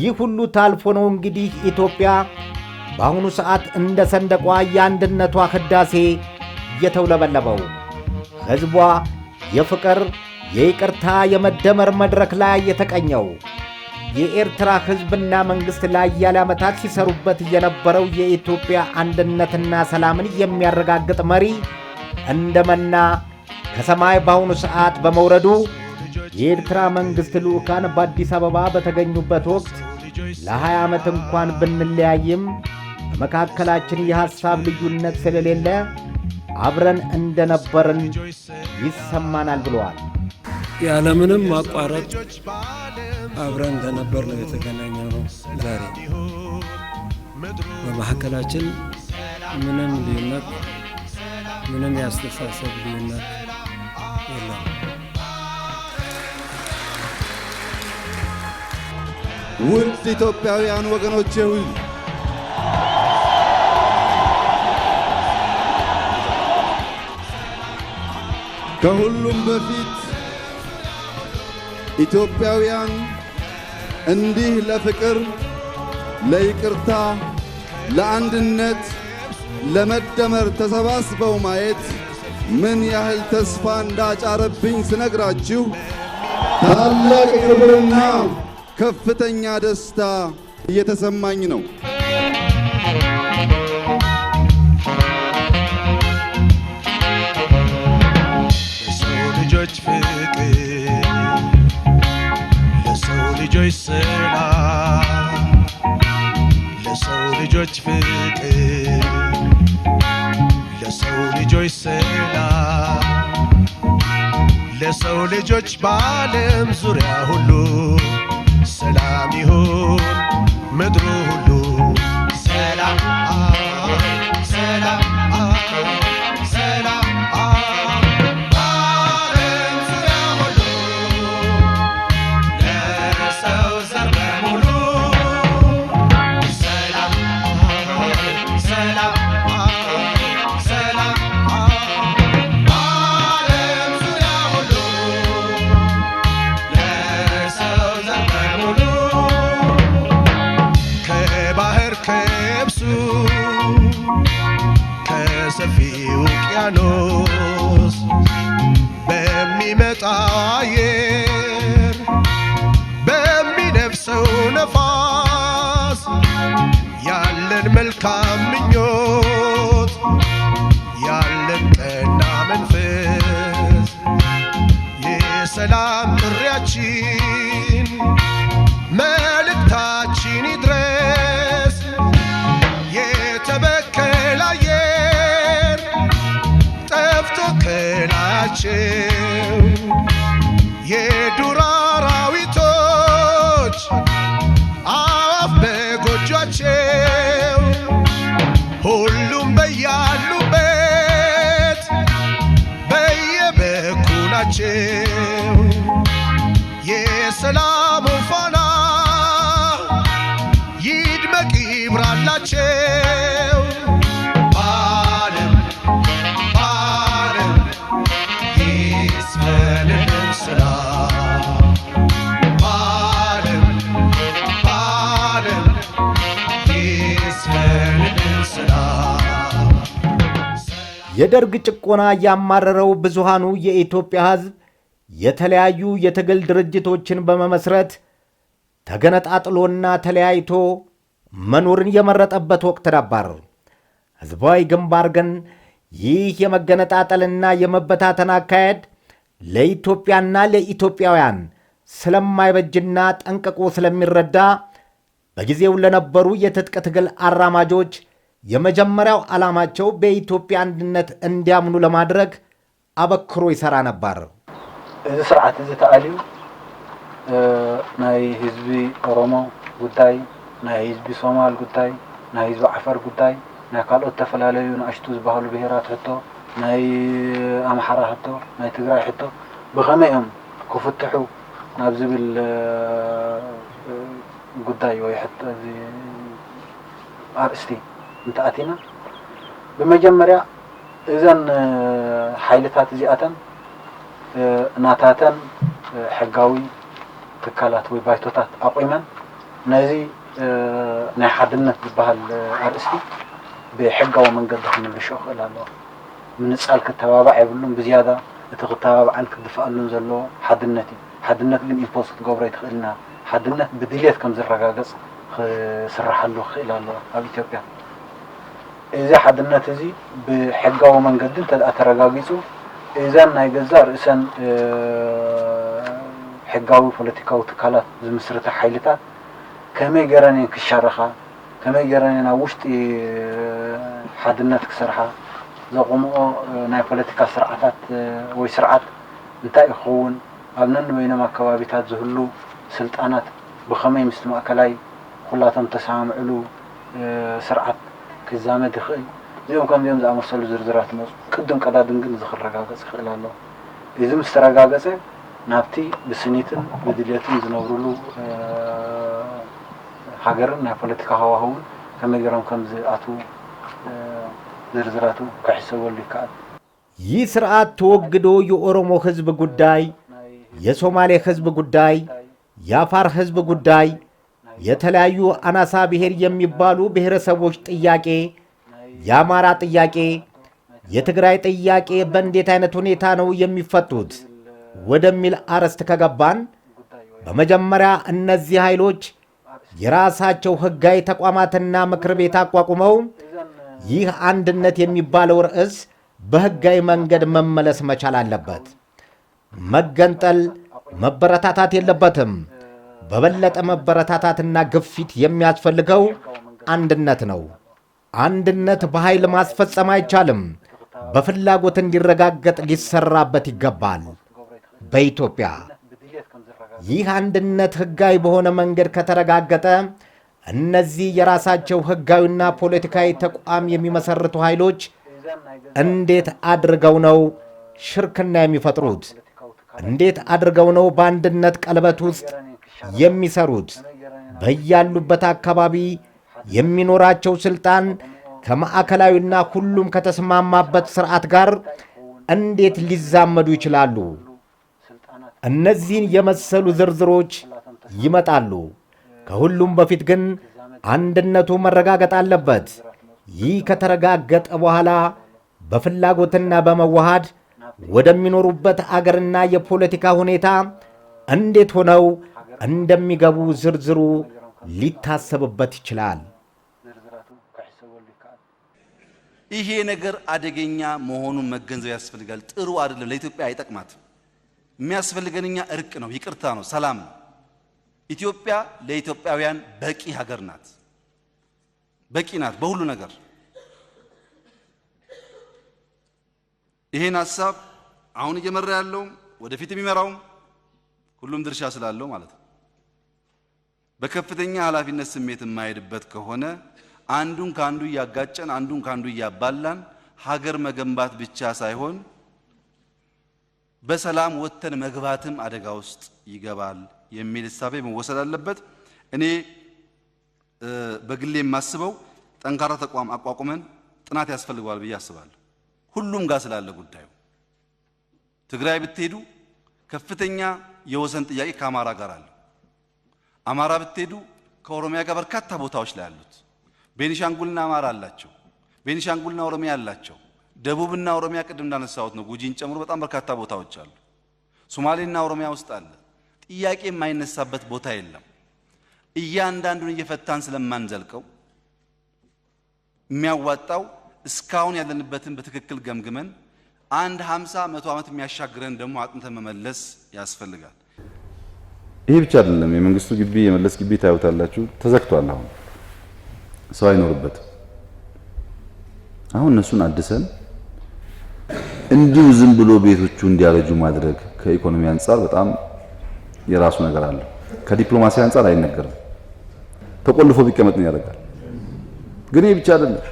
ይህ ሁሉ ታልፎ ነው እንግዲህ ኢትዮጵያ በአሁኑ ሰዓት እንደ ሰንደቋ የአንድነቷ ህዳሴ እየተውለበለበው ሕዝቧ የፍቅር የይቅርታ የመደመር መድረክ ላይ የተቀኘው የኤርትራ ሕዝብና መንግሥት ለአያሌ ዓመታት ሲሰሩበት የነበረው የኢትዮጵያ አንድነትና ሰላምን የሚያረጋግጥ መሪ እንደመና ከሰማይ በአሁኑ ሰዓት በመውረዱ የኤርትራ መንግሥት ልዑካን በአዲስ አበባ በተገኙበት ወቅት ለ20 ዓመት እንኳን ብንለያይም በመካከላችን የሐሳብ ልዩነት ስለሌለ አብረን እንደነበርን ይሰማናል ብለዋል። ያለምንም ማቋረጥ አብረን እንደነበርን የተገናኘነው ዛሬ በመካከላችን ምንም ልዩነት ምንም ያስተሳሰብ ልዩነት የለም። ውድ ኢትዮጵያውያን ወገኖቼ ሆይ ከሁሉም በፊት ኢትዮጵያውያን እንዲህ ለፍቅር፣ ለይቅርታ፣ ለአንድነት፣ ለመደመር ተሰባስበው ማየት ምን ያህል ተስፋ እንዳጫረብኝ ስነግራችሁ ታላቅ ክብርና ከፍተኛ ደስታ እየተሰማኝ ነው። ለሰው ልጆች ፍቅር፣ ለሰው ልጆች ሰላም፣ ለሰው ልጆች ፍቅር፣ ለሰው ልጆች ሰላም፣ ለሰው ልጆች በዓለም ዙሪያ ሁሉ ሰላም ይሁን ምድሩ ሁሉ ሰላም ሰላም ሰላም በዓለም ዙሪያ ሁሉ ለሰው ዘር በሙሉ ሰላም ሰላም ሰላም በዓለም ዙሪያ ሁሉ ለሰው ዘር በሙሉ ከባህር ከብሱ ከሰፊው ውቅያኖስ በሚመጣ አየር በሚነፍሰው ነፋስ ያለን መልካም ምኞት ያለን ቀና መንፈስ የሰላም ጥሪያችን መልእክታችን ይድረስ። የተበከለ አየር ጠፍቶ ከላያቸው የዱር አራዊቶች አዕዋፍ በጎጇቸው ሁሉም በያሉበት በየበኩላቸው የሰላሙ ፋና ይድመቅ ይብራላቸው። በዓለም በዓለም ይስፈንልን ሰላም፣ በዓለም በዓለም ይስፈንልን ሰላም። የደርግ ጭቆና ያማረረው ብዙሃኑ የኢትዮጵያ ሕዝብ የተለያዩ የትግል ድርጅቶችን በመመስረት ተገነጣጥሎና ተለያይቶ መኖርን የመረጠበት ወቅት ነበር። ሕዝባዊ ግንባር ግን ይህ የመገነጣጠልና የመበታተን አካሄድ ለኢትዮጵያና ለኢትዮጵያውያን ስለማይበጅና ጠንቅቆ ስለሚረዳ በጊዜው ለነበሩ የትጥቅ ትግል አራማጆች የመጀመሪያው ዓላማቸው በኢትዮጵያ አንድነት እንዲያምኑ ለማድረግ አበክሮ ይሠራ ነበር። እዚ ስርዓት እዚ ተኣልዩ ናይ ህዝቢ ኦሮሞ ጉዳይ፣ ናይ ህዝቢ ሶማል ጉዳይ፣ ናይ ህዝቢ ዓፋር ጉዳይ፣ ናይ ካልኦት ተፈላለዩ ንኣሽቱ ዝበሃሉ ብሄራት ሕቶ፣ ናይ ኣምሓራ ሕቶ፣ ናይ ትግራይ ሕቶ ብኸመይ እዮም ክፍትሑ ናብ ዝብል ጉዳይ ወይ ሕቶ እዚ ኣርእስቲ እንተኣቲና ብመጀመርያ እዘን ሓይልታት እዚኣተን ናታተን ሕጋዊ ትካላት ወይ ባይቶታት ኣቆይመን نزي نحدنا بهال أرسلي بحجة ومن قد من الشوخ إلى الله من سألك التوابع يقولون بزيادة تتوابع عنك دفعلون زلوا حدنا من إمبوست قبرة خلنا حدنا بديليت كم زر رجاجس سرح له إلى الله أبي تبيع إذا حدنا تزي بحجة ومن قد أنت أترجاجسو إذا نيجزار إنسان حجاوي بوليتيكاو تكالات زي مسرة حيلتها كما يجرني كشرخة كما يجرني ناوشتي حدنا تكسرها زقومو ناي بوليتيكا سرعات ويسرعات انتا يخون أبنن بينما كوابيتات زهلو سلطانات بخمي مسلم أكلاي كلاتهم تسامعلو سرعات كزامة دخل زيهم كان ديهم زعم وصلوا زرزرات موز كدهم كدا دنقل زخر رقاقس خلال الله إذا مسترقاقس نابتي بسنيتن بدليتن زنورلو هاجرنا بوليتيكا هواهون كما يجرون كم زاتو زرزراتو كحسوا اللي كان ይህ ስርዓት ተወግዶ የኦሮሞ ህዝብ ጉዳይ፣ የሶማሌ ህዝብ ጉዳይ፣ የአፋር ህዝብ ጉዳይ፣ የተለያዩ አናሳ ብሔር የሚባሉ ብሔረሰቦች ጥያቄ፣ የአማራ ጥያቄ፣ የትግራይ ጥያቄ በእንዴት አይነት ሁኔታ ነው የሚፈቱት ወደሚል አርዕስት ከገባን በመጀመሪያ እነዚህ ኃይሎች የራሳቸው ህጋዊ ተቋማትና ምክር ቤት አቋቁመው ይህ አንድነት የሚባለው ርዕስ በህጋዊ መንገድ መመለስ መቻል አለበት። መገንጠል መበረታታት የለበትም። በበለጠ መበረታታትና ግፊት የሚያስፈልገው አንድነት ነው። አንድነት በኃይል ማስፈጸም አይቻልም። በፍላጎት እንዲረጋገጥ ሊሰራበት ይገባል። በኢትዮጵያ ይህ አንድነት ህጋዊ በሆነ መንገድ ከተረጋገጠ እነዚህ የራሳቸው ህጋዊና ፖለቲካዊ ተቋም የሚመሰርቱ ኃይሎች እንዴት አድርገው ነው ሽርክና የሚፈጥሩት? እንዴት አድርገው ነው በአንድነት ቀለበት ውስጥ የሚሰሩት? በያሉበት አካባቢ የሚኖራቸው ስልጣን ከማዕከላዊና ሁሉም ከተስማማበት ስርዓት ጋር እንዴት ሊዛመዱ ይችላሉ? እነዚህን የመሰሉ ዝርዝሮች ይመጣሉ። ከሁሉም በፊት ግን አንድነቱ መረጋገጥ አለበት። ይህ ከተረጋገጠ በኋላ በፍላጎትና በመዋሃድ ወደሚኖሩበት አገርና የፖለቲካ ሁኔታ እንዴት ሆነው እንደሚገቡ ዝርዝሩ ሊታሰብበት ይችላል። ይሄ ነገር አደገኛ መሆኑን መገንዘብ ያስፈልጋል። ጥሩ አይደለም፣ ለኢትዮጵያ አይጠቅማትም። የሚያስፈልገንኛ እርቅ ነው፣ ይቅርታ ነው፣ ሰላም ነው። ኢትዮጵያ ለኢትዮጵያውያን በቂ ሀገር ናት፣ በቂ ናት በሁሉ ነገር። ይሄን ሐሳብ አሁን እየመራ ያለው ወደፊት የሚመራው ሁሉም ድርሻ ስላለው ማለት ነው። በከፍተኛ ኃላፊነት ስሜት የማይሄድበት ከሆነ አንዱን ካንዱ እያጋጨን አንዱን ካንዱ እያባላን ሀገር መገንባት ብቻ ሳይሆን በሰላም ወጥተን መግባትም አደጋ ውስጥ ይገባል የሚል ሐሳብ መወሰድ አለበት። እኔ በግሌ የማስበው ጠንካራ ተቋም አቋቁመን ጥናት ያስፈልገዋል ብዬ አስባለሁ። ሁሉም ጋር ስላለ ጉዳዩ ትግራይ ብትሄዱ ከፍተኛ የወሰን ጥያቄ ከአማራ ጋር አለ። አማራ ብትሄዱ ከኦሮሚያ ጋር በርካታ ቦታዎች ላይ አሉት። ቤኒሻንጉልና አማራ አላቸው፣ ቤኒሻንጉልና ኦሮሚያ አላቸው። ደቡብና ኦሮሚያ ቅድም እንዳነሳሁት ነው፣ ጉጂን ጨምሮ በጣም በርካታ ቦታዎች አሉ። ሶማሌና ኦሮሚያ ውስጥ አለ። ጥያቄ የማይነሳበት ቦታ የለም። እያንዳንዱን እየፈታን ስለማንዘልቀው የሚያዋጣው እስካሁን ያለንበትን በትክክል ገምግመን አንድ 50 100 ዓመት የሚያሻግረን ደግሞ አጥንተን መመለስ ያስፈልጋል። ይሄ ብቻ አይደለም። የመንግስቱ ግቢ የመለስ ግቢ ታዩታላችሁ፣ ተዘግቷል። አሁን ሰው አይኖርበትም። አሁን እነሱን አድሰን እንዲሁ ዝም ብሎ ቤቶቹ እንዲያረጁ ማድረግ ከኢኮኖሚ አንፃር በጣም የራሱ ነገር አለ። ከዲፕሎማሲ አንፃር አይነገርም። ተቆልፎ ቢቀመጥ ነው ያደርጋል። ግን ይሄ ብቻ አይደለም።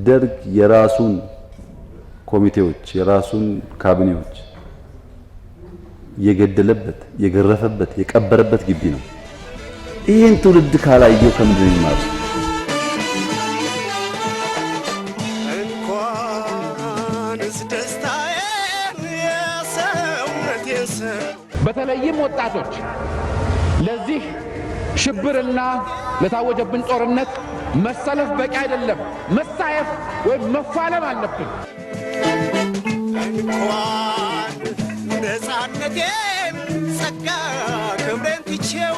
ደርግ የራሱን ኮሚቴዎች የራሱን ካቢኔዎች የገደለበት የገረፈበት የቀበረበት ግቢ ነው። ይሄን ትውልድ ካላየው ከምንድን ይማር? በተለይም ወጣቶች ለዚህ ሽብርና ለታወጀብን ጦርነት መሰለፍ በቂ አይደለም፣ መሳየፍ ወይም መፋለም አለብን። እንኳን ነፃነቴን ጸጋ ክብሬን ትቼው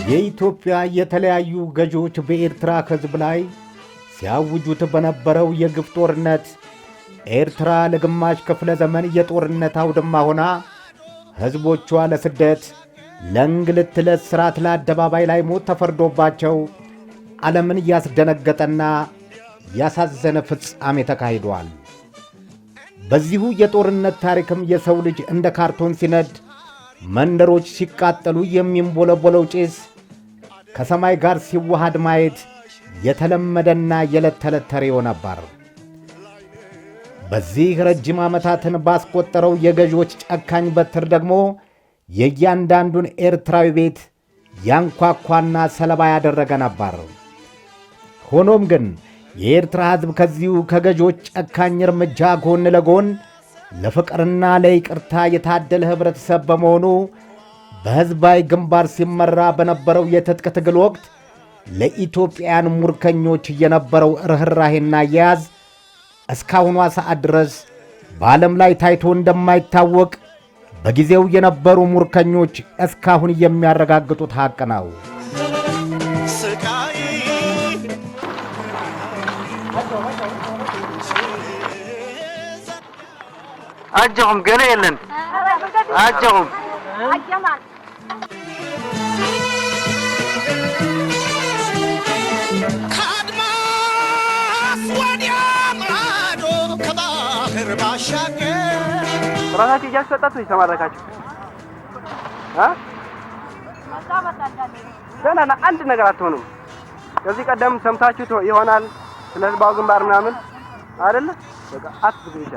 የኢትዮጵያ የተለያዩ ገዢዎች በኤርትራ ሕዝብ ላይ ሲያውጁት በነበረው የግፍ ጦርነት ኤርትራ ለግማሽ ክፍለ ዘመን የጦርነት አውድማ ሆና ሕዝቦቿ ለስደት፣ ለእንግልት፣ ለእስራት፣ ለአደባባይ ላይ ሞት ተፈርዶባቸው ዓለምን ያስደነገጠና ያሳዘነ ፍጻሜ ተካሂዷል። በዚሁ የጦርነት ታሪክም የሰው ልጅ እንደ ካርቶን ሲነድ፣ መንደሮች ሲቃጠሉ የሚንቦለቦለው ጭስ ከሰማይ ጋር ሲዋሃድ ማየት የተለመደና የዕለት ተዕለት ተሬው ነበር። በዚህ ረጅም ዓመታትን ባስቆጠረው የገዢዎች ጨካኝ በትር ደግሞ የእያንዳንዱን ኤርትራዊ ቤት ያንኳኳና ሰለባ ያደረገ ነበር። ሆኖም ግን የኤርትራ ሕዝብ ከዚሁ ከገዢዎች ጨካኝ እርምጃ ጎን ለጎን ለፍቅርና ለይቅርታ የታደለ ኅብረተሰብ በመሆኑ በሕዝባዊ ግንባር ሲመራ በነበረው የትጥቅ ትግል ወቅት ለኢትዮጵያውያን ሙርከኞች የነበረው ርኅራሄና አያያዝ እስካሁኗ ሰዓት ድረስ በዓለም ላይ ታይቶ እንደማይታወቅ በጊዜው የነበሩ ሙርከኞች እስካሁን የሚያረጋግጡት ሐቅ ነው። ስቃይ አጀሁም ገና የለን አጀሁም ከአድማስ ወዲያ ማዶ ከባህር ባሻገር ራሳችሁ እያስወጣችሁ የተማረካችሁ ገና አንድ ነገር አትሆኑም። ከዚህ ቀደም ሰምታችሁ ይሆናል ስለ ህዝባዊ ግንባር ምናምን አይደለ? በቃ አትዝጉ ብቻ።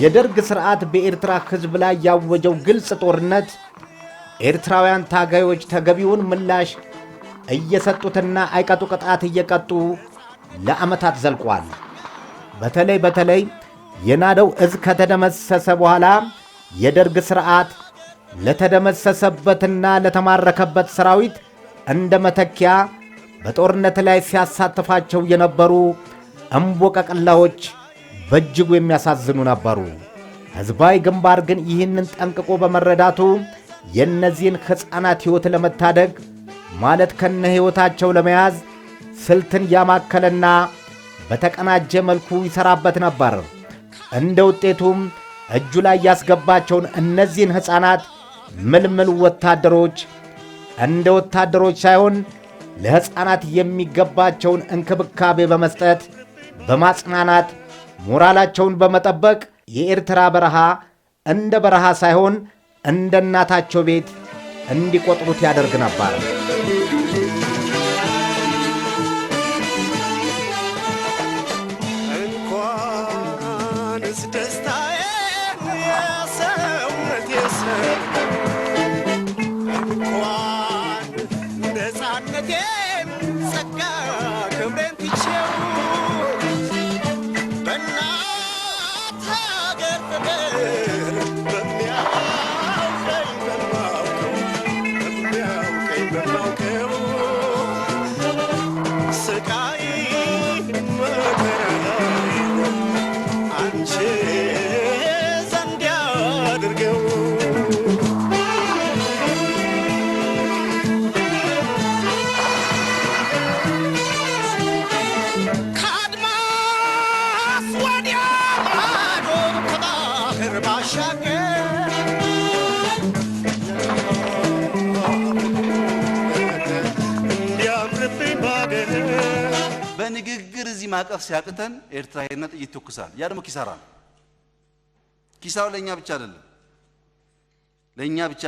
የደርግ ሥርዓት በኤርትራ ሕዝብ ላይ ያወጀው ግልጽ ጦርነት ኤርትራውያን ታጋዮች ተገቢውን ምላሽ እየሰጡትና አይቀጡ ቅጣት እየቀጡ ለዓመታት ዘልቋል። በተለይ የናደው እዝ ከተደመሰሰ በኋላ የደርግ ሥርዓት ለተደመሰሰበትና ለተማረከበት ሰራዊት እንደ መተኪያ በጦርነት ላይ ሲያሳትፋቸው የነበሩ እምቦቀቅላዎች በእጅጉ የሚያሳዝኑ ነበሩ። ሕዝባዊ ግንባር ግን ይህንን ጠንቅቆ በመረዳቱ የእነዚህን ሕፃናት ሕይወት ለመታደግ ማለት ከነ ሕይወታቸው ለመያዝ ስልትን ያማከለና በተቀናጀ መልኩ ይሠራበት ነበር። እንደ ውጤቱም እጁ ላይ ያስገባቸውን እነዚህን ሕፃናት ምልምል ወታደሮች እንደ ወታደሮች ሳይሆን ለሕፃናት የሚገባቸውን እንክብካቤ በመስጠት በማጽናናት ሞራላቸውን በመጠበቅ የኤርትራ በረሃ እንደ በረሃ ሳይሆን እንደ እናታቸው ቤት እንዲቆጥሩት ያደርግ ነበር። እንኳንስ ደስታዬን የሰውነቴ ሰብ እንኳን ነፃነቴን ጸጋ ክብሬን ትቼው በእናት ሀገር ፍቅር በማውቀው ስቃይ መከራ አንቺ ዘንድ ያድርገው ከአድማስ ወዲያ ማዶ ከባህር ባሻገር በንግግር እዚህ ማቀፍ ሲያቅተን ኤርትራ ሄድና ጥይት ይተኩሳል። ያ ደግሞ ኪሳራ ነው። ኪሳራው ለኛ ብቻ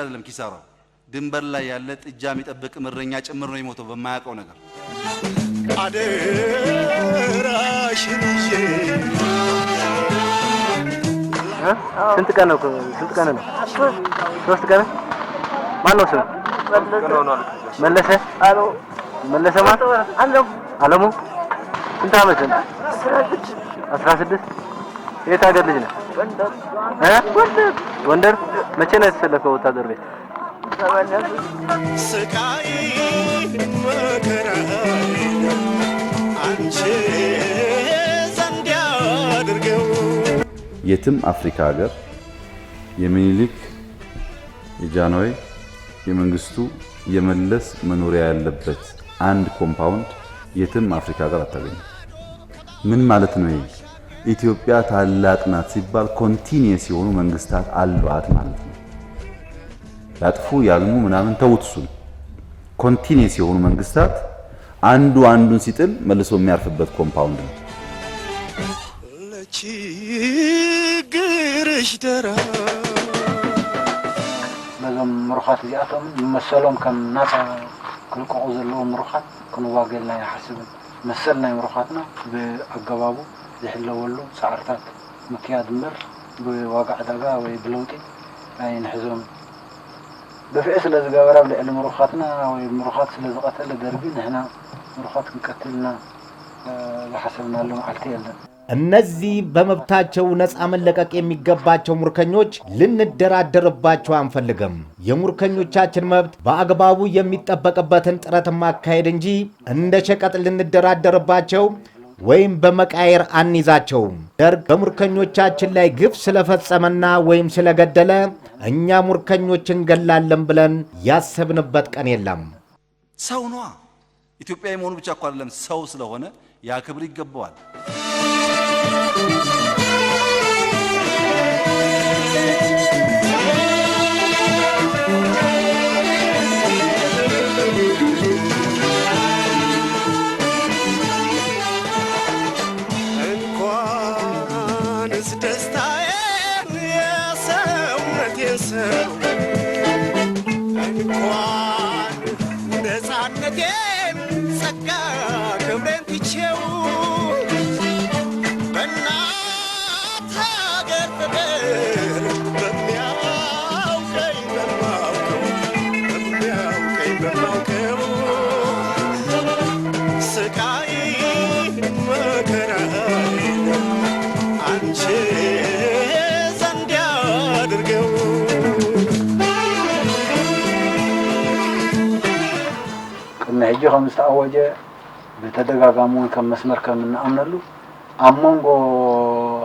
አይደለም ኪሳራው ድንበር ላይ ያለ ጥጃ የሚጠብቅ ምረኛ ጭምር ነው የሞተው በማያውቀው ነገር። አደራሽን ይዤ ስንት ቀን ነው? 3 ቀን ማነው ስም? መለሰ አሎ መለሰ ማለት አለሙ ስንት ዓመት ነው? 16 የት ሀገር ልጅ ነህ? ጎንደር። መቼ ነው የተሰለፈው ወታደር ቤት? ስቃይ መከራ አንቺ ዘንድ ያድርገው። የትም አፍሪካ ሀገር የሚኒሊክ የጃንሆይ የመንግስቱ የመለስ መኖሪያ ያለበት አንድ ኮምፓውንድ የትም አፍሪካ ሀገር አታገኙ። ምን ማለት ነው ይሄ? ኢትዮጵያ ታላቅ ናት ሲባል ኮንቲኒየስ የሆኑ መንግስታት አሏት ማለት ነው። ያጥፉ ያልሙ ምናምን ተውትሱን ኮንቲኒየስ የሆኑ መንግስታት አንዱ አንዱን ሲጥል መልሶ የሚያርፍበት ኮምፓውንድ ነው። ለችግርሽ ደራ ለዞም ምሩኻት እዚኣቶም መሰሎም ከም ናፃ ክልቀቑ ዘለዎም ምሩኻት ክንዋገልና ይሓስብን መሰል ናይ ምሩኻትና ብኣገባቡ ዝሕለወሉ ፃዕርታት ምክያድ እምበር ብዋጋ ዕዳጋ ወይ ብለውጢ ኣይንሕዞም ብፍዕ ስለ ዝገበራ ብልዕሊ ምሩኻትና ወይ ምሩኻት ስለ ዝቐተለ ደርቢ ንሕና ምሩኻት ክንቀትልና ዝሓሰብናሉ መዓልቲ የለን። እነዚህ በመብታቸው ነፃ መለቀቅ የሚገባቸው ሙርከኞች ልንደራደርባቸው አንፈልግም። የሙርከኞቻችን መብት በአግባቡ የሚጠበቅበትን ጥረት ማካሄድ እንጂ እንደ ሸቀጥ ልንደራደርባቸው ወይም በመቃየር አንይዛቸውም። ደርግ በሙርከኞቻችን ላይ ግፍ ስለፈጸመና ወይም ስለገደለ እኛ ሙርከኞችን ገላለን ብለን ያሰብንበት ቀን የለም። ሰው ነዋ። ኢትዮጵያዊ መሆኑ ብቻ እኮ አይደለም፣ ሰው ስለሆነ ያ ክብር ይገባዋል። እንኳንስ ደስታዬን የሰውነቴን ሰው እንኳን ነፃነቴን ጸጋ ክብሬን ትቼው በእናት ሀገር ፍቅር በሚያውቀኝ በማውቀው ስቃይ መከራ አንቺ ዘንድ ያድርገው። ቅድሚ ሕጂ ከም ዝተኣወጀ ብተደጋጋሚ እውን ከም መስመር ከም እንኣምነሉ ኣብ መንጎ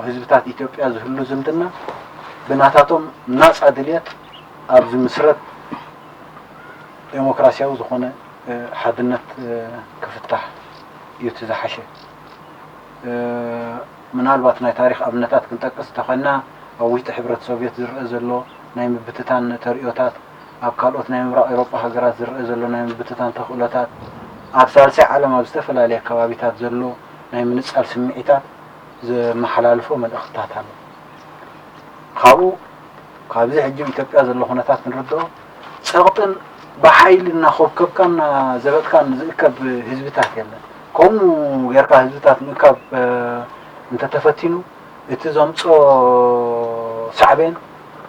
ህዝብታት ኢትዮጵያ ዝህሉ ዝምድና ብናታቶም ናፃ ድልየት ኣብ ዝምስረት ዴሞክራሲያዊ ዝኾነ ሓድነት ክፍታሕ እዩ እቲ ዝሓሸ። ምናልባት ናይ ታሪክ ኣብነታት ክንጠቅስ ተኸና ኣብ ውሽጢ ሕብረት ሶቪየት ዝርአ ዘሎ ናይ ምብትታን ተርእዮታት፣ ኣብ ካልኦት ናይ ምብራቕ ኤውሮጳ ሃገራት ዝርአ ዘሎ ናይ ምብትታን ተኽእሎታት፣ ኣብ ሳልሳይ ዓለም ኣብ ዝተፈላለየ ከባቢታት ዘሎ ናይ ምንፃል ስምዒታት ዘመሓላልፎ መልእኽትታት ኣሎ። ካብኡ ካብዚ ሕጂ ኢትዮጵያ ዘሎ ኩነታት ንርድኦ ፀቕጥን ብሓይሊ እናኸብከብካን ዘበጥካን ዝእከብ ህዝብታት የለን። ከምኡ ጌርካ ህዝብታት ምእካብ እንተተፈቲኑ እቲ ዘምፆ ሳዕቤን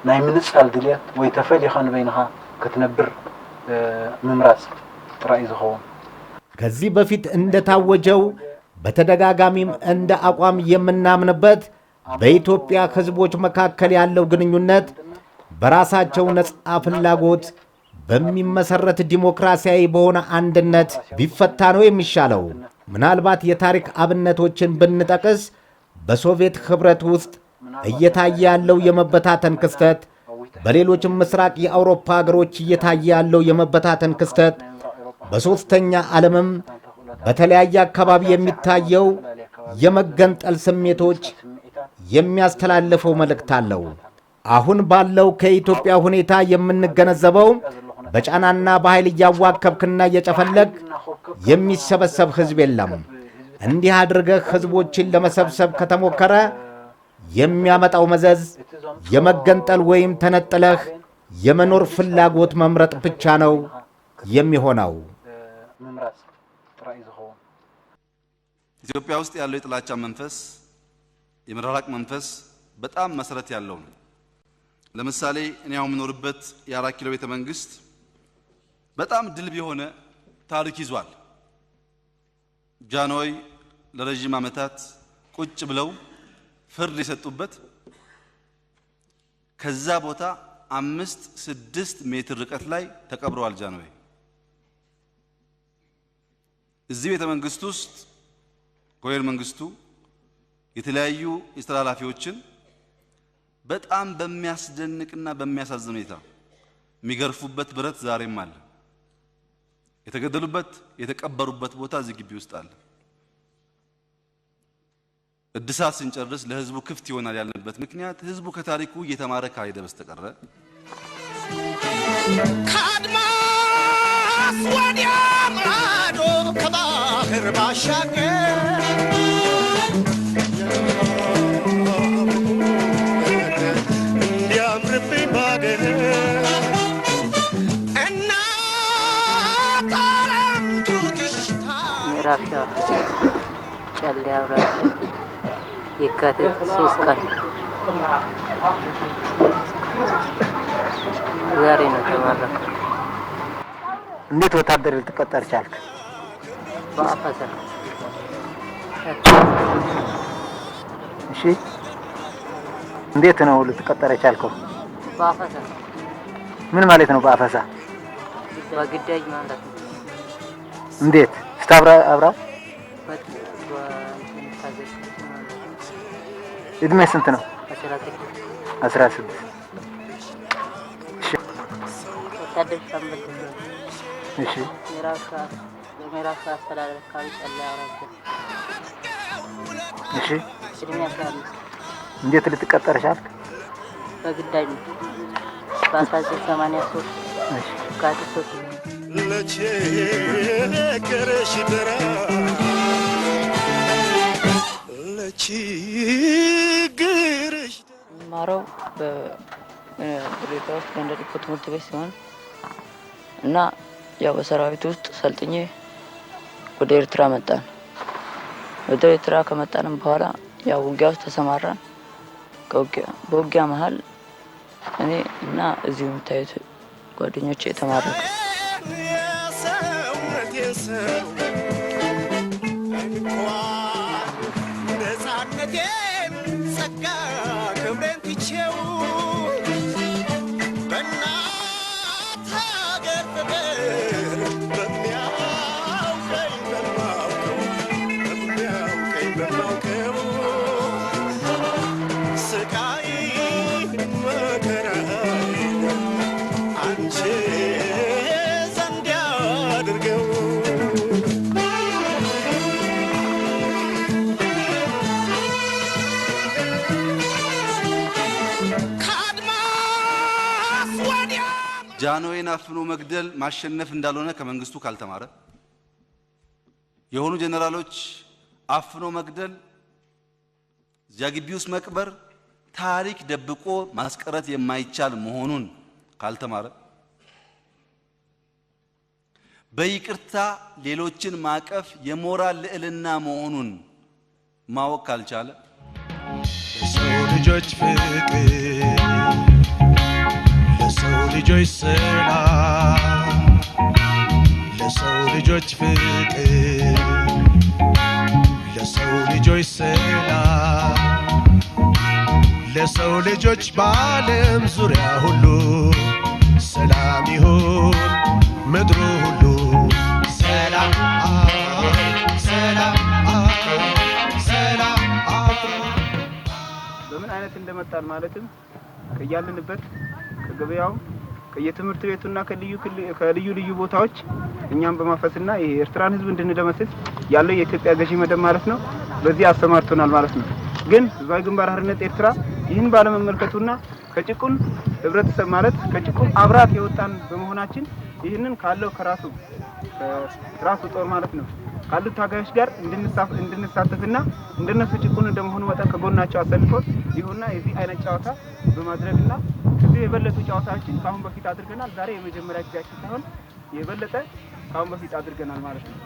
ናይ ምንፃል ድልየት ወይ ተፈሊኻ ንበይንኻ ክትነብር ምምራፅ ጥራይ ዝኸውን። ከዚህ በፊት እንደታወጀው በተደጋጋሚም እንደ አቋም የምናምንበት በኢትዮጵያ ህዝቦች መካከል ያለው ግንኙነት በራሳቸው ነፃ ፍላጎት በሚመሰረት ዲሞክራሲያዊ በሆነ አንድነት ቢፈታ ነው የሚሻለው። ምናልባት የታሪክ አብነቶችን ብንጠቅስ በሶቪየት ህብረት ውስጥ እየታየ ያለው የመበታተን ክስተት፣ በሌሎችም ምስራቅ የአውሮፓ ሀገሮች እየታየ ያለው የመበታተን ክስተት፣ በሶስተኛ ዓለምም በተለያየ አካባቢ የሚታየው የመገንጠል ስሜቶች የሚያስተላልፈው መልእክት አለው። አሁን ባለው ከኢትዮጵያ ሁኔታ የምንገነዘበው በጫናና በኃይል እያዋከብክና እየጨፈለግ የሚሰበሰብ ህዝብ የለም። እንዲህ አድርገህ ህዝቦችን ለመሰብሰብ ከተሞከረ የሚያመጣው መዘዝ የመገንጠል ወይም ተነጥለህ የመኖር ፍላጎት መምረጥ ብቻ ነው የሚሆነው። ኢትዮጵያ ውስጥ ያለው የጥላቻ መንፈስ፣ የመራራቅ መንፈስ በጣም መሰረት ያለው ነው። ለምሳሌ እኔ አሁን የምኖርበት የ4 ኪሎ ቤተ መንግስት በጣም ድልብ የሆነ ታሪክ ይዟል። ጃንሆይ ለረጅም ዓመታት ቁጭ ብለው ፍርድ የሰጡበት ከዛ ቦታ 5-6 ሜትር ርቀት ላይ ተቀብረዋል። ጃንሆይ እዚህ ቤተ መንግስት ውስጥ ኮሎኔል መንግስቱ የተለያዩ የሥራ ኃላፊዎችን በጣም በሚያስደንቅና በሚያሳዝን ሁኔታ የሚገርፉበት ብረት ዛሬም አለ። የተገደሉበት የተቀበሩበት ቦታ እዚህ ግቢ ውስጥ አለ። እድሳት ስንጨርስ ለህዝቡ ክፍት ይሆናል ያልንበት ምክንያት ህዝቡ ከታሪኩ እየተማረ ካልሄደ በስተቀረ ከአድማስ ወዲያ ማዶ ከባህር ባሻገር እንዲያምርብኝ ባገር እናት ዓለም ቱትሽታ ምዕራፍ ጨሌ አብራች የካቲት 3 ቀን ዛሬ ነው ተመረቀ። እንዴት ወታደር ልትቀጠር ቻልክ? በአፈሳ። እሺ እንዴት ነው ልትቀጠር ቻልከው? በአፈሳ። ምን ማለት ነው በአፈሳ? በግዳጅ ማለት ነው። እንዴት ስታብራ እድሜ ስንት ነው? 16 ወታደር ሰንበት። እሺ ምዕራፍ አስተዳደር አካባቢ ጨሌ አብራች። እሺ እድሜ 15። እንዴት ልትቀጠር ቻልክ? በግዳጅ ነው። በ1983 እሺ የካቲት 3 ለቸገረሽ ድራ ለችግርሽ ማረው በድሬዳዋ ውስጥ ጎንደር ኢኮ ትምህርት ቤት ሲሆን እና ያው በሰራዊት ውስጥ ሰልጥኜ ወደ ኤርትራ መጣን። ወደ ኤርትራ ከመጣንም በኋላ ያው ውጊያ ውስጥ ተሰማራን። በውጊያ መሃል እኔ እና እዚሁ የምታዩት ጓደኞቼ ተማረኩ። ጃንሆይን አፍኖ መግደል ማሸነፍ እንዳልሆነ ከመንግስቱ ካልተማረ የሆኑ ጀነራሎች አፍኖ መግደል እዚያ ግቢ ውስጥ መቅበር ታሪክ ደብቆ ማስቀረት የማይቻል መሆኑን ካልተማረ በይቅርታ ሌሎችን ማቀፍ የሞራል ልዕልና መሆኑን ማወቅ ካልቻለ ለሰው ልጆች ፍቅር ለሰው ልጆች ሰላም ለሰው ልጆች ፍቅር ለሰው ልጆች ሰላም ለሰው ልጆች በዓለም ዙሪያ ሁሉ ሰላም ይሁን ምድሩ ሁሉ ሰላም ሰላም ሰላም። በምን አይነት እንደመጣን ማለትም ከያለንበት ከገበያው ከየትምህርት ቤቱና ከልዩ ልዩ ቦታዎች እኛም በማፈስና የኤርትራን ሕዝብ እንድንደመስስ ያለው የኢትዮጵያ ገዢ መደብ ማለት ነው በዚህ አሰማርቶናል ማለት ነው። ግን ህዝባዊ ግንባር ሓርነት ኤርትራ ይህን ባለመመልከቱና ከጭቁን ህብረተሰብ ማለት ከጭቁን አብራት የወጣን በመሆናችን ይህንን ካለው ከራሱ ጦር ማለት ነው ካሉት ታጋዮች ጋር እንድንሳተፍና እንደነሱ ጭቁን እንደመሆኑ መጠን ከጎናቸው አሰልፎት ይሁንና የዚህ አይነት ጨዋታ በማድረግና ከዚህ የበለጡ ጨዋታዎችን ካሁን በፊት አድርገናል። ዛሬ የመጀመሪያ ጊዜያችን ሳይሆን የበለጠ ካሁን በፊት አድርገናል ማለት ነው።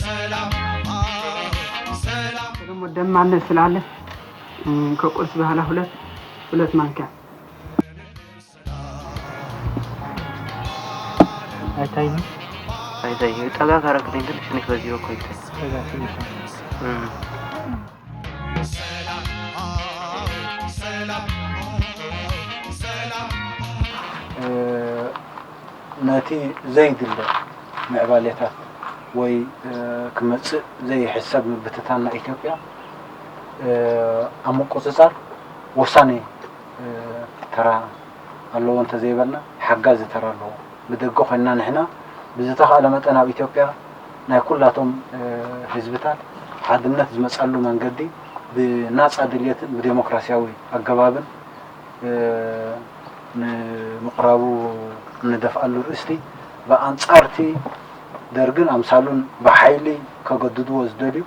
ሰላም ደም ማነስ ስላለ ከቁርስ በኋላ ሁለት ማንኪያ አይታይም። ጠጋ ካረክልኝ ትንሽ ነሽ በዚህ በኩል ይታይ ناتي زيد المعباليات ወይ ክመጽእ ዘይሕሰብ ብትታና ኢትዮጵያ ኣመቆፅጻር ወሳኔ ተራ ኣለዎ እንተ ዘይበልና ሓጋዝ ተራ ኣለዎ ብደገ ኮይና ንሕና ብዝተኻለ መጠን ኣብ ኢትዮጵያ ናይ ኩላቶም ህዝብታት ሓድነት ዝመጻሉ መንገዲ ብናጻ ድልየትን ብዴሞክራሲያዊ ኣገባብን ንምቕራቡ እንደፍኣሉ ርእስቲ ብኣንጻርቲ ደርግን ኣምሳሉን ብሓይሊ ከገድድዎ ዝደልዩ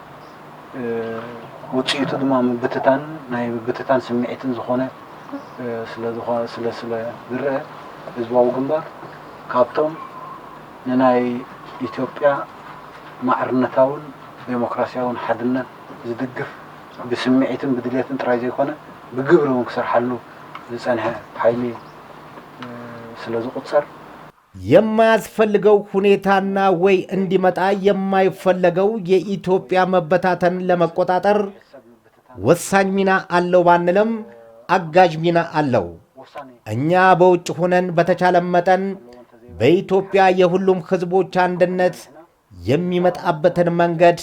ውፅኢቱ ድማ ምብትታን ናይ ምብትታን ስምዒትን ዝኾነ ስለ ዝርአ ህዝባዊ ግንባር ካብቶም ንናይ ኢትዮጵያ ማዕርነታውን ዴሞክራሲያውን ሓድነት ዝድግፍ ብስምዒትን ብድልየትን ጥራይ ዘይኮነ ብግብሪ እውን ክሰርሓሉ ዝጸንሐ ሓይሊ ስለ ዝቁጸር የማያስፈልገው ሁኔታና ወይ እንዲመጣ የማይፈለገው የኢትዮጵያ መበታተን ለመቆጣጠር ወሳኝ ሚና አለው ባንልም አጋዥ ሚና አለው። እኛ በውጭ ሆነን በተቻለ መጠን በኢትዮጵያ የሁሉም ህዝቦች አንድነት የሚመጣበትን መንገድ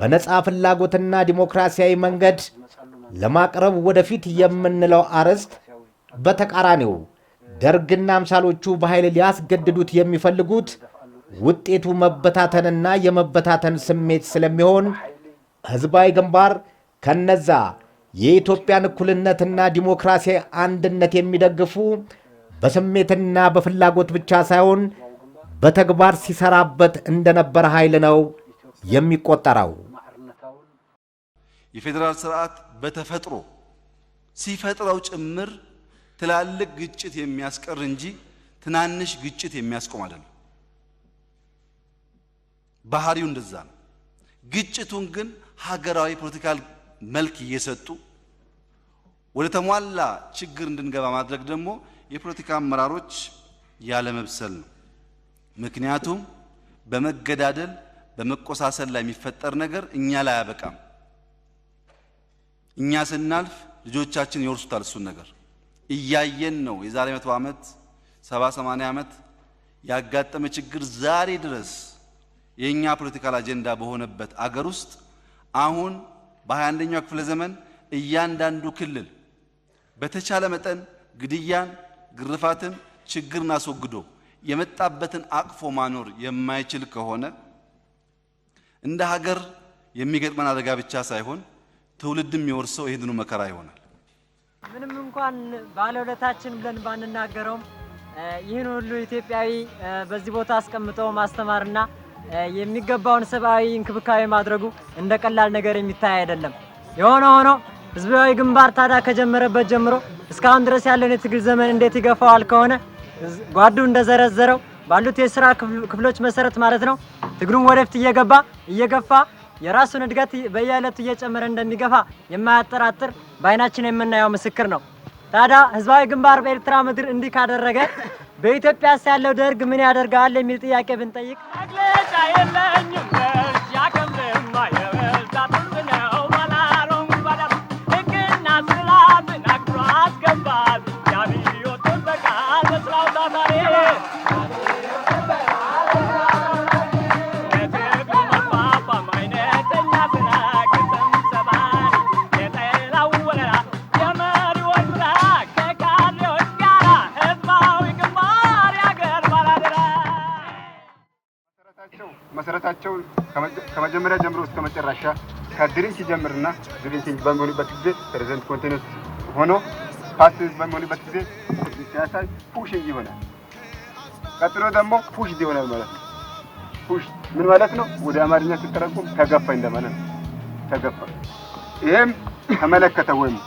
በነጻ ፍላጎትና ዲሞክራሲያዊ መንገድ ለማቅረብ ወደፊት የምንለው አርዕስት በተቃራኒው ደርግና አምሳሎቹ በኃይል ሊያስገድዱት የሚፈልጉት ውጤቱ መበታተንና የመበታተን ስሜት ስለሚሆን ህዝባዊ ግንባር ከነዛ የኢትዮጵያን እኩልነትና ዲሞክራሲያዊ አንድነት የሚደግፉ በስሜትና በፍላጎት ብቻ ሳይሆን በተግባር ሲሰራበት እንደነበረ ኃይል ነው የሚቆጠረው። የፌደራል ስርዓት በተፈጥሮ ሲፈጥረው ጭምር ትላልቅ ግጭት የሚያስቀር እንጂ ትናንሽ ግጭት የሚያስቆም አይደለም። ባህሪው እንደዛ ነው። ግጭቱን ግን ሀገራዊ ፖለቲካል መልክ እየሰጡ ወደ ተሟላ ችግር እንድንገባ ማድረግ ደግሞ የፖለቲካ አመራሮች ያለ መብሰል ነው። ምክንያቱም በመገዳደል በመቆሳሰል ላይ የሚፈጠር ነገር እኛ ላይ አያበቃም። እኛ ስናልፍ ልጆቻችን ይወርሱታል እሱን ነገር እያየን ነው። የዛሬ 100 ዓመት 70-80 ዓመት ያጋጠመ ችግር ዛሬ ድረስ የኛ ፖለቲካል አጀንዳ በሆነበት አገር ውስጥ አሁን በ21ኛው ክፍለ ዘመን እያንዳንዱ ክልል በተቻለ መጠን ግድያን፣ ግርፋትን፣ ችግርን አስወግዶ የመጣበትን አቅፎ ማኖር የማይችል ከሆነ እንደ ሀገር የሚገጥመን አደጋ ብቻ ሳይሆን ትውልድም የሚወርሰው ይሄንኑ መከራ ይሆናል። ምንም እንኳን ባለውለታችን ብለን ባንናገረውም ይህን ሁሉ ኢትዮጵያዊ በዚህ ቦታ አስቀምጦ ማስተማርና የሚገባውን ሰብአዊ እንክብካቤ ማድረጉ እንደ ቀላል ነገር የሚታይ አይደለም። የሆነ ሆኖ ህዝባዊ ግንባር ታዳ ከጀመረበት ጀምሮ እስካሁን ድረስ ያለን የትግል ዘመን እንዴት ይገፋዋል ከሆነ ጓዱ እንደዘረዘረው ባሉት የሥራ ክፍሎች መሰረት ማለት ነው ትግሉን ወደፊት እየገፋ የራሱን እድገት በየዕለቱ እየጨመረ እንደሚገፋ የማያጠራጥር በአይናችን የምናየው ምስክር ነው። ታዲያ ህዝባዊ ግንባር በኤርትራ ምድር እንዲህ ካደረገ በኢትዮጵያ ያለው ደርግ ምን ያደርጋል የሚል ጥያቄ ብንጠይቅ መሰረታቸው ከመጀመሪያ ጀምሮ እስከ መጨረሻ ከድሪንች ጀምርና ድሪንች በሚሆንበት ጊዜ ፕሬዘንት ኮንቲኒዩስ ሆኖ ፓሲቭ በሚሆንበት ጊዜ ሲያሳይ ፑሽንግ ይሆናል። ቀጥሎ ደግሞ ፑሽ ይሆናል ማለት ነው። ፑሽ ምን ማለት ነው? ወደ አማርኛ ሲተረጎም ተገፋ እንደማለት ነው። ተገፋ ይሄም ተመለከተ ወይም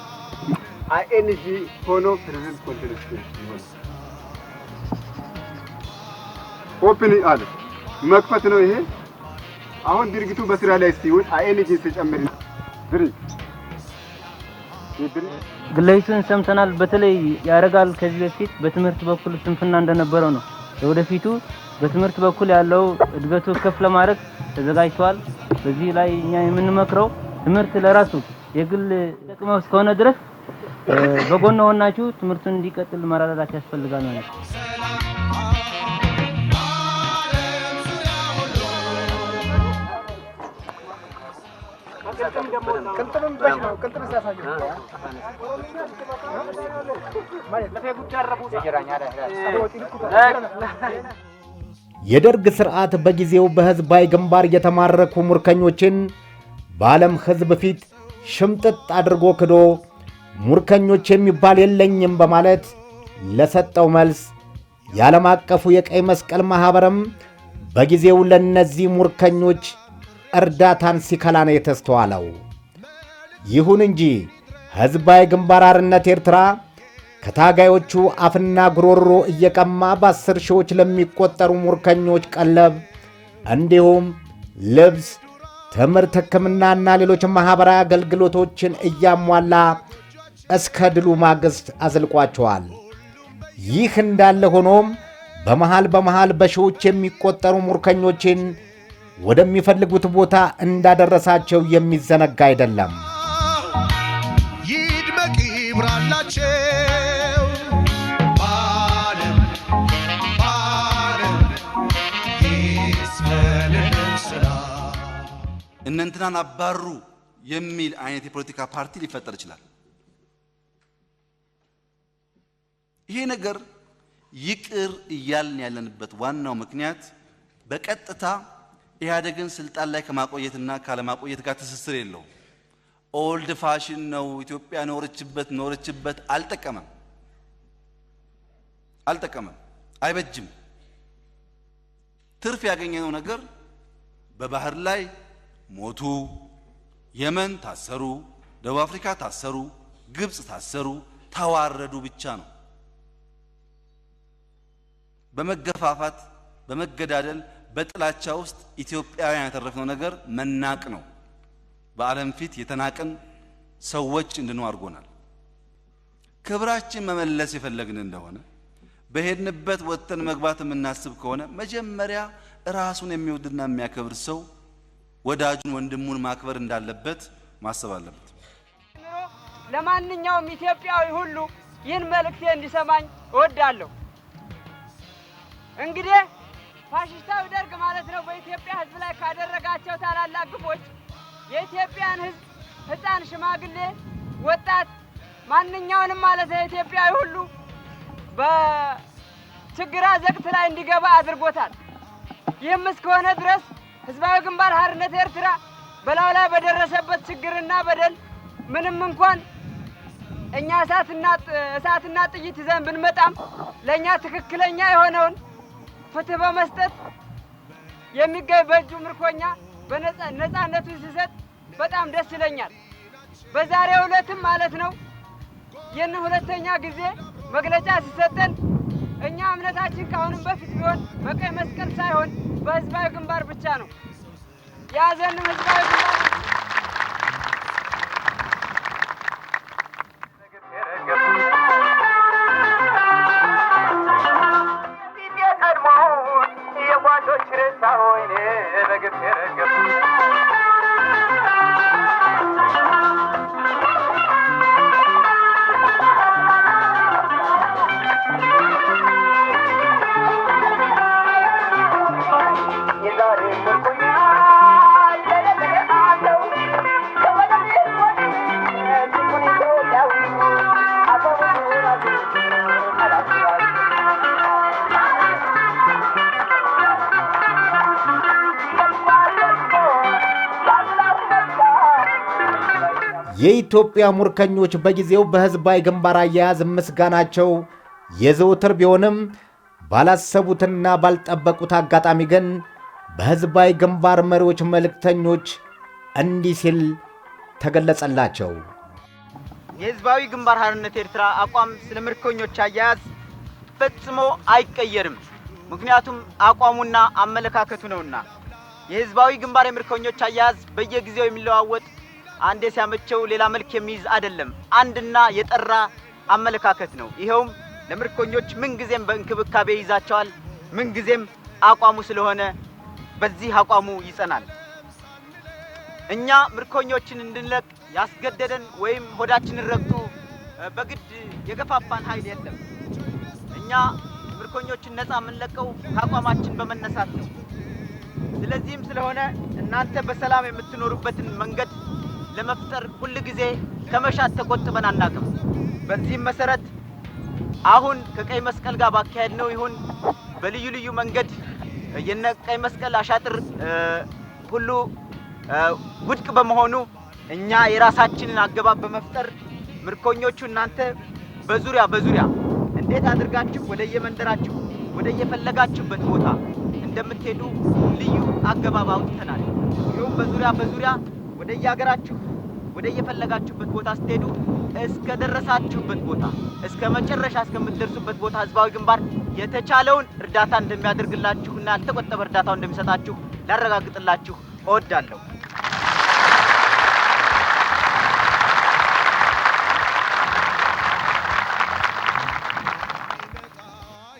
አይኤንጂ ሆኖ ፕሬዘንት ኮንቲኒዩስ ይሆናል። ኦፕን አለ መክፈት ነው። ይሄ አሁን ድርጊቱ በስራ ላይ ሲውል አይኤንጂ ሲጨምር ግለይቱን ሰምተናል። በተለይ ያረጋል ከዚህ በፊት በትምህርት በኩል ስንፍና እንደነበረው ነው። ወደፊቱ በትምህርት በኩል ያለው እድገቱ ከፍ ለማድረግ ተዘጋጅቷል። በዚህ ላይ እኛ የምንመክረው ትምህርት ለራሱ የግል ጥቅም እስከሆነ ድረስ በጎን ሆናችሁ ትምህርቱን እንዲቀጥል ማራዳት ያስፈልጋል ማለት ነው። የደርግ ስርዓት በጊዜው በህዝባዊ ግንባር የተማረኩ ሙርከኞችን በዓለም ህዝብ ፊት ሽምጥጥ አድርጎ ክዶ ሙርከኞች የሚባል የለኝም በማለት ለሰጠው መልስ የዓለም አቀፉ የቀይ መስቀል ማኅበርም በጊዜው ለነዚህ ሙርከኞች እርዳታን ሲከላ ነው የተስተዋለው። ይሁን እንጂ ህዝባዊ ግንባር ሓርነት ኤርትራ ከታጋዮቹ አፍና ጉሮሮ እየቀማ በ10 ሺዎች ለሚቆጠሩ ሙርከኞች ቀለብ እንዲሁም ልብስ፣ ትምህርት፣ ሕክምናና ሌሎች ማኅበራዊ አገልግሎቶችን እያሟላ እስከ ድሉ ማግስት አዝልቋቸዋል። ይህ እንዳለ ሆኖም በመሃል በሺዎች የሚቆጠሩ ሙርከኞችን ወደሚፈልጉት ቦታ እንዳደረሳቸው የሚዘነጋ አይደለም። ይድመቅ ይብራላቸው ባለም ይስፈንን ሰላም። እነንትናን አባሩ የሚል አይነት የፖለቲካ ፓርቲ ሊፈጠር ይችላል። ይሄ ነገር ይቅር እያልን ያለንበት ዋናው ምክንያት በቀጥታ ኢህአዴግን ስልጣን ላይ ከማቆየትና ካለማቆየት ጋር ትስስር የለውም። ኦልድ ፋሽን ነው። ኢትዮጵያ ኖረችበት አልጠቀመም፣ አይበጅም። ትርፍ ያገኘነው ነገር በባህር ላይ ሞቱ፣ የመን ታሰሩ፣ ደቡብ አፍሪካ ታሰሩ፣ ግብጽ ታሰሩ፣ ተዋረዱ ብቻ ነው። በመገፋፋት በመገዳደል በጥላቻ ውስጥ ኢትዮጵያውያን ያተረፍነው ነገር መናቅ ነው። በዓለም ፊት የተናቅን ሰዎች እንድንሆን አድርጎናል። ክብራችን መመለስ የፈለግን እንደሆነ በሄድንበት ወጥተን መግባት የምናስብ ከሆነ መጀመሪያ ራሱን የሚወድና የሚያከብር ሰው ወዳጁን ወንድሙን ማክበር እንዳለበት ማሰብ አለበት። ለማንኛውም ኢትዮጵያዊ ሁሉ ይህን መልእክቴ እንዲሰማኝ እወዳለሁ። እንግዲህ ፋሽስታዊ ደርግ ማለት ነው በኢትዮጵያ ሕዝብ ላይ ካደረጋቸው ታላላቅ ግፎች የኢትዮጵያን ሕዝብ ሕፃን፣ ሽማግሌ፣ ወጣት ማንኛውንም ማለት ነው ኢትዮጵያዊ ሁሉ በችግር አዘቅት ላይ እንዲገባ አድርጎታል። ይህም እስከሆነ ድረስ ህዝባዊ ግንባር ሓርነት ኤርትራ በላዩ ላይ በደረሰበት ችግርና በደል ምንም እንኳን እኛ እሳትና ጥይት ይዘን ብንመጣም ለእኛ ትክክለኛ የሆነውን ፍትህ በመስጠት የሚገኝ በእጁ ምርኮኛ በነፃነቱ ሲሰጥ በጣም ደስ ይለኛል። በዛሬው ዕለትም ማለት ነው ይህን ሁለተኛ ጊዜ መግለጫ ሲሰጠን እኛ እምነታችን ካሁንም በፊት ቢሆን በቀይ መስቀል ሳይሆን በህዝባዊ ግንባር ብቻ ነው። ያዘንም ህዝባዊ ግንባር የኢትዮጵያ ሙርከኞች በጊዜው በህዝባዊ ግንባር አያያዝ ምስጋናቸው የዘውትር ቢሆንም ባላሰቡትና ባልጠበቁት አጋጣሚ ግን በህዝባዊ ግንባር መሪዎች መልእክተኞች እንዲህ ሲል ተገለጸላቸው። የህዝባዊ ግንባር ሓርነት ኤርትራ አቋም ስለ ምርኮኞች አያያዝ ፈጽሞ አይቀየርም። ምክንያቱም አቋሙና አመለካከቱ ነውና። የህዝባዊ ግንባር የምርኮኞች አያያዝ በየጊዜው የሚለዋወጥ አንዴ ሲያመቸው ሌላ መልክ የሚይዝ አይደለም። አንድና የጠራ አመለካከት ነው። ይሄውም ለምርኮኞች ምን ጊዜም በእንክብካቤ ይዛቸዋል። ምን ጊዜም አቋሙ ስለሆነ በዚህ አቋሙ ይጸናል። እኛ ምርኮኞችን እንድንለቅ ያስገደደን ወይም ሆዳችንን ረግጦ በግድ የገፋፋን ኃይል የለም። እኛ ምርኮኞችን ነፃ የምንለቀው ከአቋማችን በመነሳት ነው። ስለዚህም ስለሆነ እናንተ በሰላም የምትኖሩበትን መንገድ ለመፍጠር ሁሉ ጊዜ ከመሻት ተቆጥበን አናውቅም። በዚህም መሰረት አሁን ከቀይ መስቀል ጋር ባካሄድ ነው ይሁን በልዩ ልዩ መንገድ የቀይ መስቀል አሻጥር ሁሉ ውድቅ በመሆኑ እኛ የራሳችንን አገባብ በመፍጠር ምርኮኞቹ እናንተ በዙሪያ እንዴት አድርጋችሁ ወደየመንደራችሁ ወደየፈለጋችሁበት ቦታ እንደምትሄዱ ልዩ አገባብ አውጥተናል። ይሁን በዙሪያ ወደየሀገራችሁ ወደየፈለጋችሁበት ቦታ ስትሄዱ እስከ ደረሳችሁበት ቦታ እስከ መጨረሻ እስከምትደርሱበት ቦታ ህዝባዊ ግንባር የተቻለውን እርዳታ እንደሚያደርግላችሁና ያልተቆጠበ እርዳታው እንደሚሰጣችሁ ላረጋግጥላችሁ እወዳለሁ።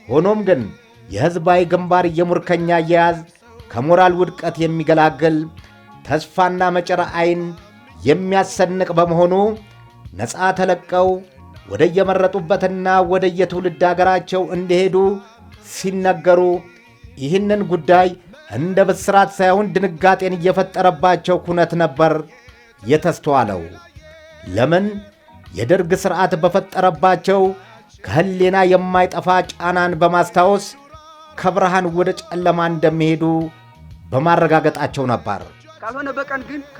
ሆኖም ግን የህዝባዊ ግንባር የሙርከኛ አያያዝ ከሞራል ውድቀት የሚገላግል ተስፋና መጨረ አይን የሚያሰንቅ በመሆኑ ነፃ ተለቀው ወደ የመረጡበትና ወደ የትውልድ ሀገራቸው እንዲሄዱ ሲነገሩ ይህንን ጉዳይ እንደ ብስራት ሳይሆን ድንጋጤን እየፈጠረባቸው ኩነት ነበር የተስተዋለው። ለምን? የደርግ ሥርዓት በፈጠረባቸው ከህሊና የማይጠፋ ጫናን በማስታወስ ከብርሃን ወደ ጨለማ እንደሚሄዱ በማረጋገጣቸው ነበር።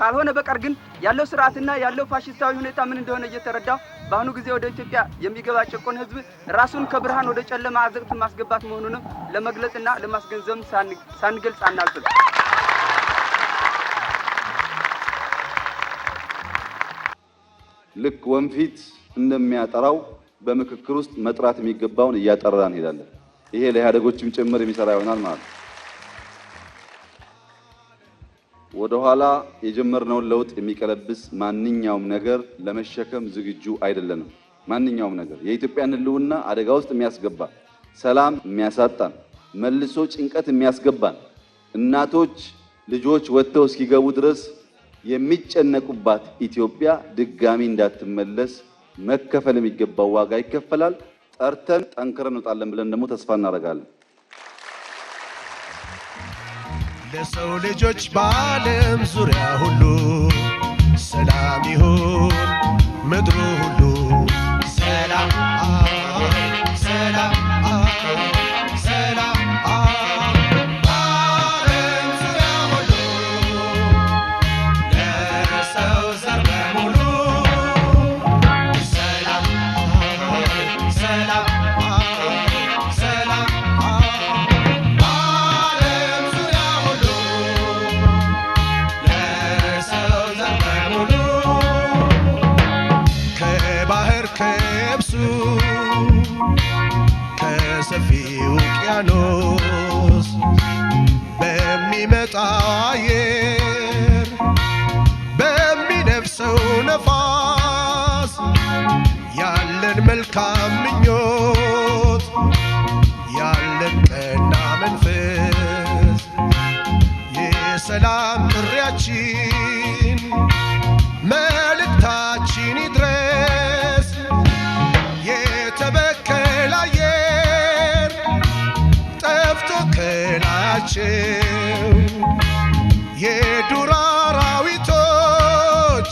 ካልሆነ በቀር ግን ያለው ስርዓትና ያለው ፋሽስታዊ ሁኔታ ምን እንደሆነ እየተረዳው በአሁኑ ጊዜ ወደ ኢትዮጵያ የሚገባ ጭቆን ህዝብ ራሱን ከብርሃን ወደ ጨለማ አዘቅት ማስገባት መሆኑንም ለመግለጽና ለማስገንዘብ ሳንገልጽ አናልፍም። ልክ ወንፊት እንደሚያጠራው በምክክር ውስጥ መጥራት የሚገባውን እያጠራን እንሄዳለን። ይሄ ለኢህአዴጎችም ጭምር የሚሰራ ይሆናል ማለት ነው። ወደ ኋላ የጀመርነውን ለውጥ የሚቀለብስ ማንኛውም ነገር ለመሸከም ዝግጁ አይደለንም። ማንኛውም ነገር የኢትዮጵያን ህልውና አደጋ ውስጥ የሚያስገባ፣ ሰላም የሚያሳጣን፣ መልሶ ጭንቀት የሚያስገባን፣ እናቶች ልጆች ወጥተው እስኪገቡ ድረስ የሚጨነቁባት ኢትዮጵያ ድጋሚ እንዳትመለስ መከፈል የሚገባው ዋጋ ይከፈላል። ጠርተን ጠንክረን እንወጣለን ብለን ደግሞ ተስፋ እናደርጋለን። ለሰው ልጆች በዓለም ዙሪያ ሁሉ ሰላም ይሁን ምድሩ ሁሉ ሰላም ሰላም ሰላም በዓለም ዙሪያ ሁሉ ለሰው ዘር በሙሉ ሰላም ሰላም ሰላም በዓለም ዙሪያ ሁሉ ለሰው ዘር በሙሉ ከባህር ከየብሱ ከሰፊው ውቅያኖስ በሚመጣ አየር በሚነፍሰው ነፋስ ያለን መልካም ምኞት ያለን ቀና መንፈስ የሰላም ጥሪያችን መልእክታችን ይድረስ። የተበከለ አየር ጠፍቶ ከላያቸው የዱር አራዊቶች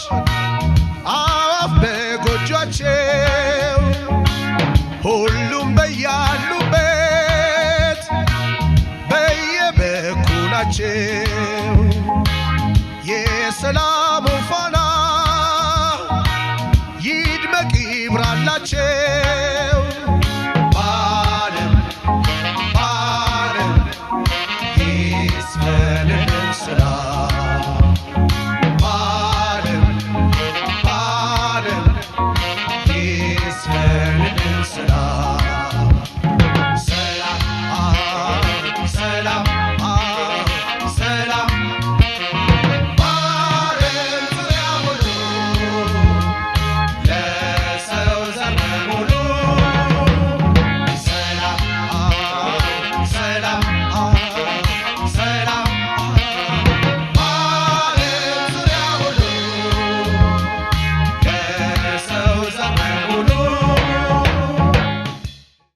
አዋፍ በጎጇቸው ሁሉም በያሉበት በየበኩላቸው የሰላሙ ፋና ይድመቅ ይብራላቸው።